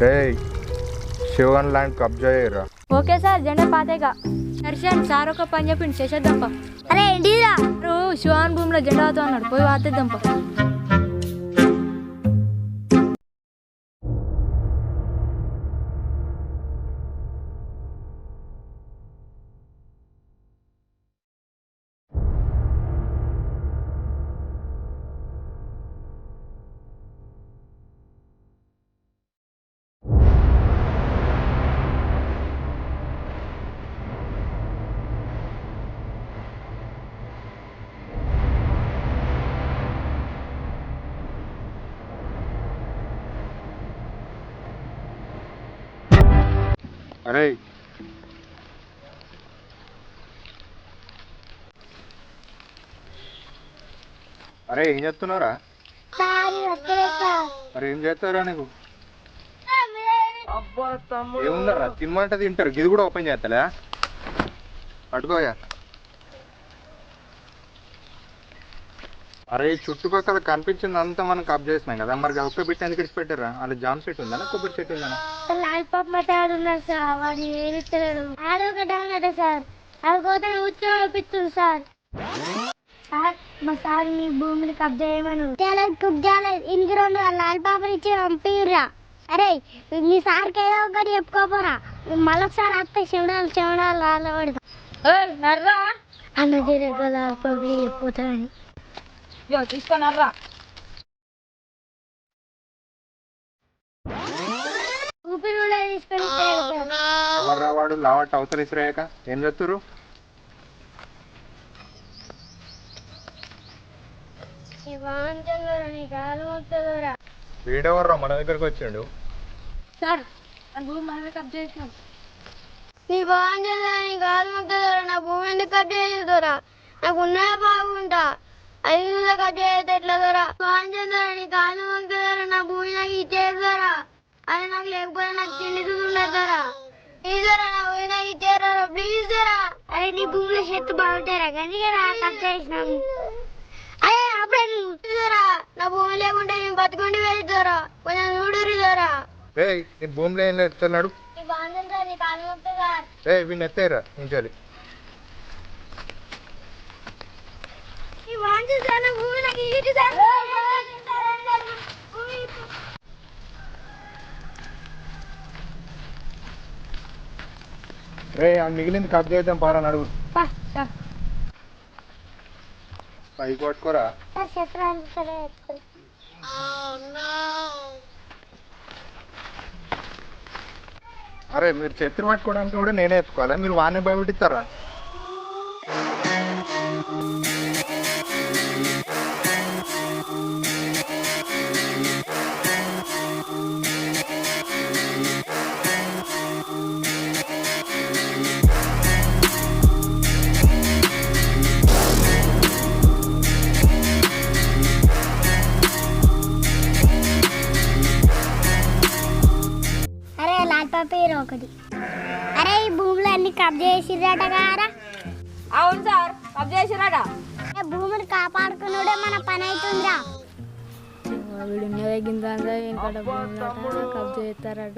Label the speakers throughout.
Speaker 1: రే Sivan land కబ్జా చేయరా.
Speaker 2: Okay sir, జెండా పాతేగా. దర్శన్ సార్ ఒక పని చెప్పింది చేసేద్దాంపా. అరే ఏంటిరా శివాన్ భూమిలో జెండా అవుతా అన్నాడు, పోయి వాతేద్దాంపా.
Speaker 1: అరే అరే ఏం చేస్తున్నారా? మరి ఏం చేస్తారా నీకు? ఏమున్నారా తినమంటే తింటారు, గిది కూడా ఓపెన్ చేస్తలే పట్టుకోయా. అరే చుట్టుపక్కల కనిపించింది అంతా మనం కబ్ చేసినాం కదా, మరి ఒక్క బిట్ ఎందుకు ఇచ్చి పెట్టారా? అలా జామ్ సెట్ ఉందా, కొబ్బరి చెట్టు ఉందా?
Speaker 2: సార్ మా సార్ మీ భూమిని కబ్జా చేయమను. ఇంటి రెండు లాల్ పాపని ఇచ్చి పంపిర్రా. అరే మీ సార్కి ఏదో ఒకటి చెప్పుకోపోరా, మళ్ళొకసారి అత్త చెమడాలు చెమడాలు రాళ్ళ పడతా అన్న చెప్పిపోతాడని
Speaker 3: తీసుకున్నారా.
Speaker 2: ఊపిరి కూడా తీసుకొని
Speaker 1: వాడు లావట్ అవతల ఇసిరాక ఏం చేస్తారు? వీడెవర్రా మన దగ్గరకు వచ్చిండు?
Speaker 2: సార్ మనమే కబ్జా చేసినాం. నీ బాగుంటుందని కాదు మొత్తదోరా, నా భూమి ఎందుకు కబ్జా చేసేదోరా? నాకు ఉన్నాయా బాగుంటా 5 కబ్జా చేస్తే ఎట్లా దోరా? బాగుంటుందోరా, నీ కాదు మొత్తదోరా, నా భూమి నాకు ఇచ్చేదోరా. అది నాకు లేకపోతే నాకు తిండి చూడదోరా. ప్లీజ్ దోరా, నా భూమి నాకు ఇచ్చేరా, ప్లీజ్ దోరా. అరే నీ భూమిలో చెట్టు బాగుంటారా కానీ కబ్జా చేసినాం. అరే అప్పుడే చూదోరా, నా భూమి లేకుంటే నేను బతుకుండి వెళ్తారా, కొంచెం చూడురు దోరా.
Speaker 1: నీ భూమిలో ఏం ఎత్తున్నాడు? వీడిని ఎత్తేరా ఉంచాలి. మిగిలింది కబ్జా చేద్దాం పారా నడుగు. పైకి పట్టుకోరా. అరే మీరు చెత్తులు పట్టుకోవడానికి కూడా నేనే ఎత్తుకోవాలా? మీరు వాడిని భయపెట్టిస్తారా?
Speaker 2: పేరు ఒకటి. అరే ఈ భూములు అన్ని కబ్జా చేసిరట కారా?
Speaker 3: అవును సార్, కబ్జా చేసిరట.
Speaker 2: భూమిని కాపాడుకున్నాడే మన పని అవుతుందిరా.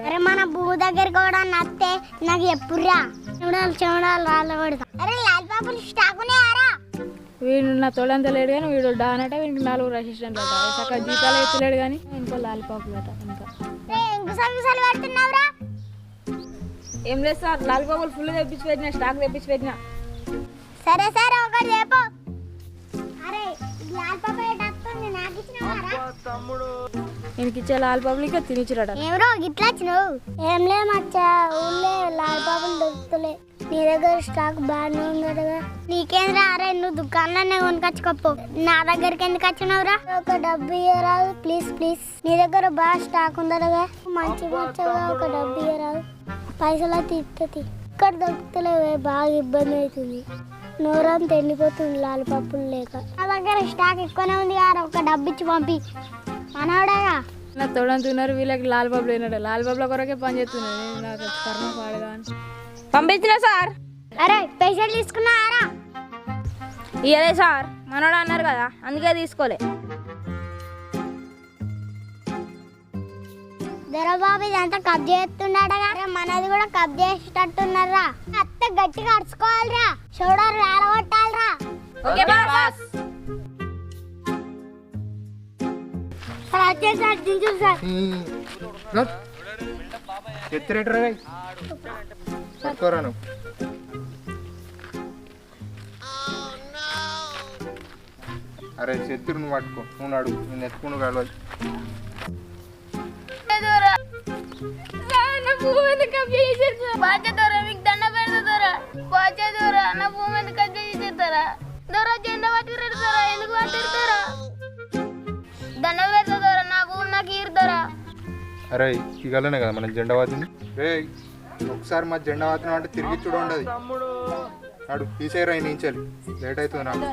Speaker 2: అరే మన భూ దగ్గర కూడా నత్తే నాకు ఎప్పుడురా చెమడాలు రాళ్ళ పడతా. అరే లాల్ పాపలు స్టాకునే ఆరా.
Speaker 3: వీడు నా తోడంతా లేడు కానీ వీడు డానట, వీడికి 4 అసిస్టెంట్ అట, చక్కగా జీతాలు ఎత్తలేడు కానీ ఇంకో లాలిపాపులు అట.
Speaker 2: ఇంకా పడుతున్నావురా?
Speaker 3: ఏం లేదు సార్, లాలిపాపులు ఫుల్ తెప్పించి పెట్టినా, స్టాక్ తెప్పించి పెట్టినా.
Speaker 2: సరే సరే ఒకటి చెప్పు. అరే లాల్ పాప నాకు ఇచ్చినావారా?
Speaker 3: నేను ఇచ్చే లాలిపాపులు ఇంకా తినిచ్చిరట.
Speaker 2: ఏమరో గిట్లా వచ్చినావు? ఏం లే మచ్చా, ఊళ్ళో లాల్ పాపలు దొరుకుతలే. నీ దగ్గర స్టాక్ బాగానే ఉందటగా. నీకేంద్రా? అరే నువ్వు దుకాణంలోనే కొనుకొచ్చుకోపో, నా దగ్గరికి ఎందుకు వచ్చినావురా? ఒక డబ్బు ఇయ్యరాదు ప్లీజ్ ప్లీజ్. నీ దగ్గర బాగా స్టాక్ ఉందటగా, మంచి వచ్చగా ఒక డబ్బు ఇయ్యరాదు. పైసలా తీస్తుంది, ఇక్కడ దొరుకుతలేవే, బాగా ఇబ్బంది అవుతుంది. నోరంతా ఎండిపోతుంది లాలిపప్పులు లేక. నా దగ్గర స్టాక్ ఎక్కువనే ఉంది కదా, ఒక డబ్బు ఇచ్చి పంపి. మనవాడగా
Speaker 3: నా తోడంతున్నారు, వీళ్ళకి లాలిపాపులు అయినాడు. లాలిపాపుల కొరకే పని చేస్తున్నాడు, నాకు కర్మ పాడగా పంపించిన సార్.
Speaker 2: అరే పైసలు తీసుకున్నారా?
Speaker 3: ఇయ్యలే సార్, మనోడు అన్నారు కదా అందుకే తీసుకోలే.
Speaker 2: దొరబాబు ఇదంతా కబ్ చేస్తున్నాడగా మనది కూడా కబ్ చేసేటట్టున్నారా అత్త గట్టిగా అడుచుకోవాలిరా చూడరు రాలగొట్టాలిరా సార్ వచ్చేసారి దించు సార్
Speaker 1: ఎత్తిరేటరా పట్టుకోరా నువ్వు. అరే చెత్తురు నువ్వు పట్టుకో, నువ్వు నడు, నేను ఎత్తుకుని కలవాలి. అరే ఇగలనే కదా మనం జెండా వాతిని. రే ఒకసారి మా జెండా వాతిని అంటే తిరిగి చూడ ఉండదు. నాడు తీసేయరా నుంచాలి, లేట్ అవుతుంది నాకు.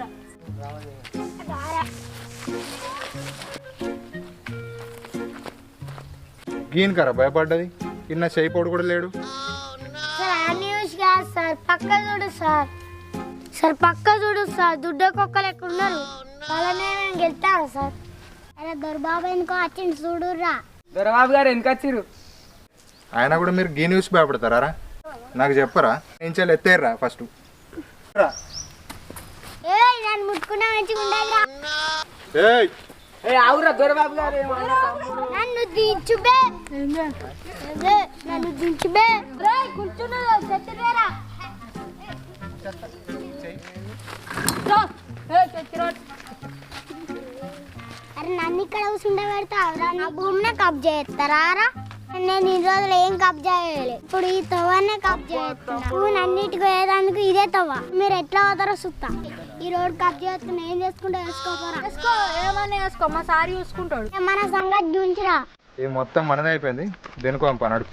Speaker 1: గీన్ కరా భయపడ్డది, ఇన్న చేయిపోడు కూడా లేడు.
Speaker 2: సార్ పక్క చూడు సార్, సార్ పక్క చూడు సార్, దుడ్డ కుక్కలు ఎక్కడ ఉన్నారు వాళ్ళనే గెలుతారా సార్? అరే దొరబాబు ఎందుకో వచ్చింది చూడుర్రా.
Speaker 4: దొరబాబు గారు ఎందుకు వచ్చిర్రు?
Speaker 1: ఆయన కూడా మీరు గీ న్యూస్ భయపడతారా? నాకు చెప్పరా? నుంచాలి ఎత్తేర్రా ఫస్ట్.
Speaker 2: ఏయ్ నన్ను ముట్టుకున్నా మంచిగా ఉండదురా.
Speaker 1: ఏయ్
Speaker 4: అవురా దొరబాబు గారు
Speaker 2: నన్ను దించుబే, నన్ను దించుబే. కూర్చున్నా చెత్తరా. అరే నన్ను ఇక్కడ కూర్చుండే పెడతావురా, నా భూమిని కబ్జా చేస్తారా? నేను ఈ రోజులు ఏం కబ్జా చేయలే, ఇప్పుడు ఈ తవ్వనే కబ్జా చేస్తున్నా. నువ్వు అన్నిటికి పోయేదానికి ఇదే తవ్వ, మీరు ఎట్లా అవుతారో చూస్తా. ఈ రోడ్ కబ్జా చేస్తున్నా, ఏం చేసుకుంటా వేసుకోపోరా.
Speaker 3: వేసుకో, ఏమన్నా వేసుకో, మా సారి చూసుకుంటాడు.
Speaker 2: మన సంగతి గుంచిరా.
Speaker 1: ఇది మొత్తం మనదే అయిపోయింది, దేనికో పంప నడు.